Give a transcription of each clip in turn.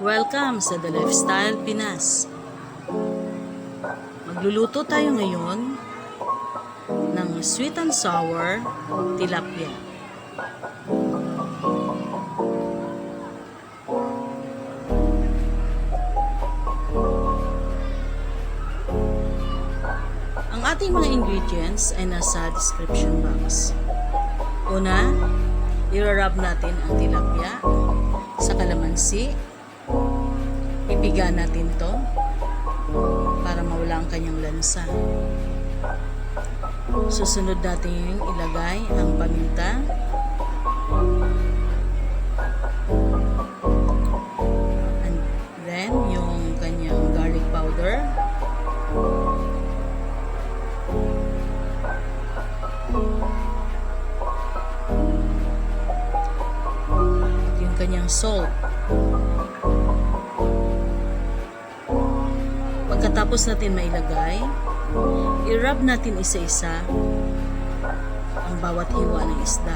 Welcome sa The Lifestyle Pinas. Magluluto tayo ngayon ng sweet and sour tilapia. Ang ating mga ingredients ay nasa description box. Una, i-rub natin ang tilapia sa kalamansi. Ipiga natin to para mawala ang kanyang lansa. Susunod natin ilagay ang paminta, and then yung kanyang garlic powder, at yung kanyang salt. Pagkatapos natin mailagay, i-rub natin isa-isa ang bawat hiwa ng isda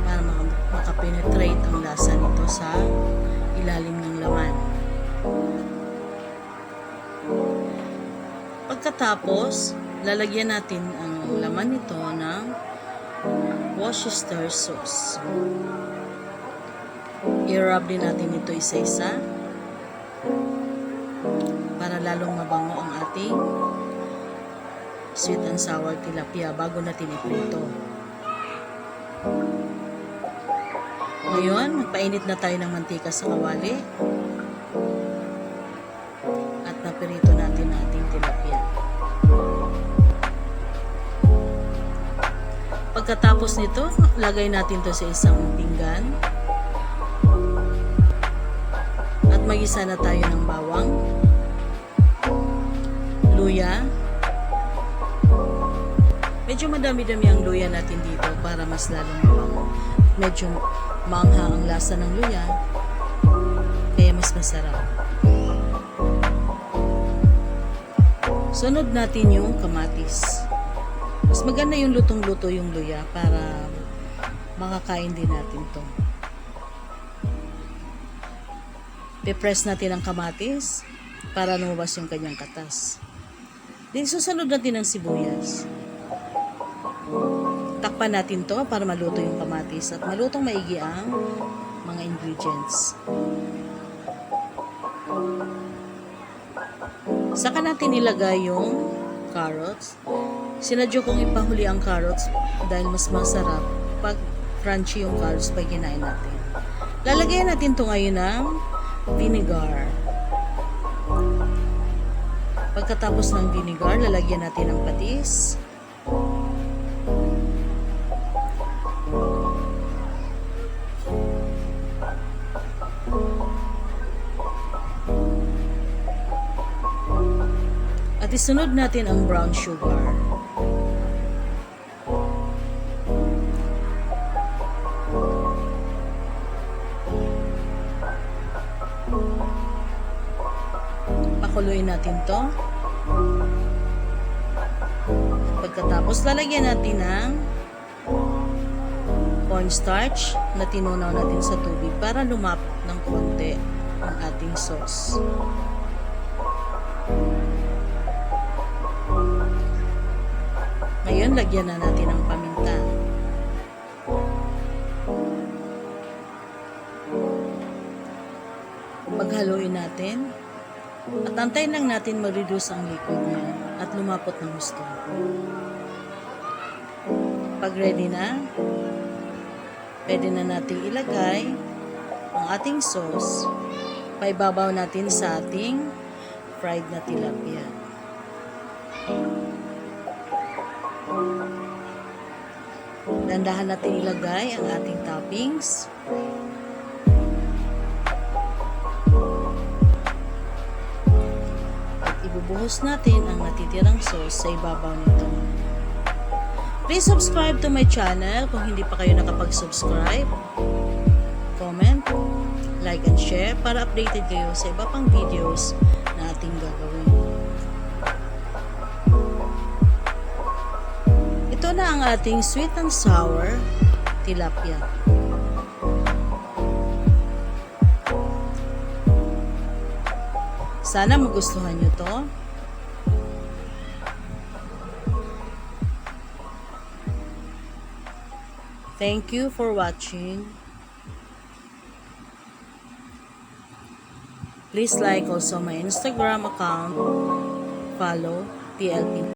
para makapenetrate ang lasa nito sa ilalim ng laman. Pagkatapos, lalagyan natin ang laman nito ng Worcestershire sauce. I-rub din natin ito isa-isa para lalong mabango ang ating sweet and sour tilapia bago natin iprito. Ngayon, magpainit na tayo ng mantika sa kawali at napirito natin ang ating tilapia. Pagkatapos nito, lagay natin ito sa isang pinggan. Magisa na tayo ng bawang, luya. Medyo madami-dami ang luya natin dito para mas lalong mabango. Medyo maanghang ang lasa ng luya, kaya mas masarap. Sunod natin yung kamatis. Mas maganda yung lutong-luto yung luya para makakain din natin to. Pe-press natin ang kamatis para lumabas yung kanyang katas. Then susunod natin ang sibuyas. Takpan natin to para maluto yung kamatis at malutong maigi ang mga ingredients. Saka natin ilagay yung carrots. Sinadyo kong ipahuli ang carrots dahil mas masarap pag crunchy yung carrots pag kinain natin. Lalagyan natin to ngayon ng vinegar. Pagkatapos ng vinegar, lalagyan natin ng patis. At isunod natin ang brown sugar. Pakuluin natin to. Pagkatapos, lalagyan natin ng cornstarch na tinunaw natin sa tubig para lumapot ng konti ang ating sauce. Ngayon, lagyan na natin ang paminta. Paghaluin natin at antayin lang natin ma-reduce ang liquid niya at lumapot ng gusto. Pag ready na, pwede na natin ilagay ang ating sauce. Paibabaw natin sa ating fried na tilapia. Dandahan natin ilagay ang ating toppings. Ibubuhos natin ang natitirang sauce sa ibabaw nito. Please subscribe to my channel kung hindi pa kayo nakapag-subscribe. Comment, like and share para updated kayo sa iba pang videos na ating gagawin. Ito na ang ating sweet and sour tilapia. Sana magustuhan nyo to. Thank you for watching. Please like also my Instagram account. Follow TLP.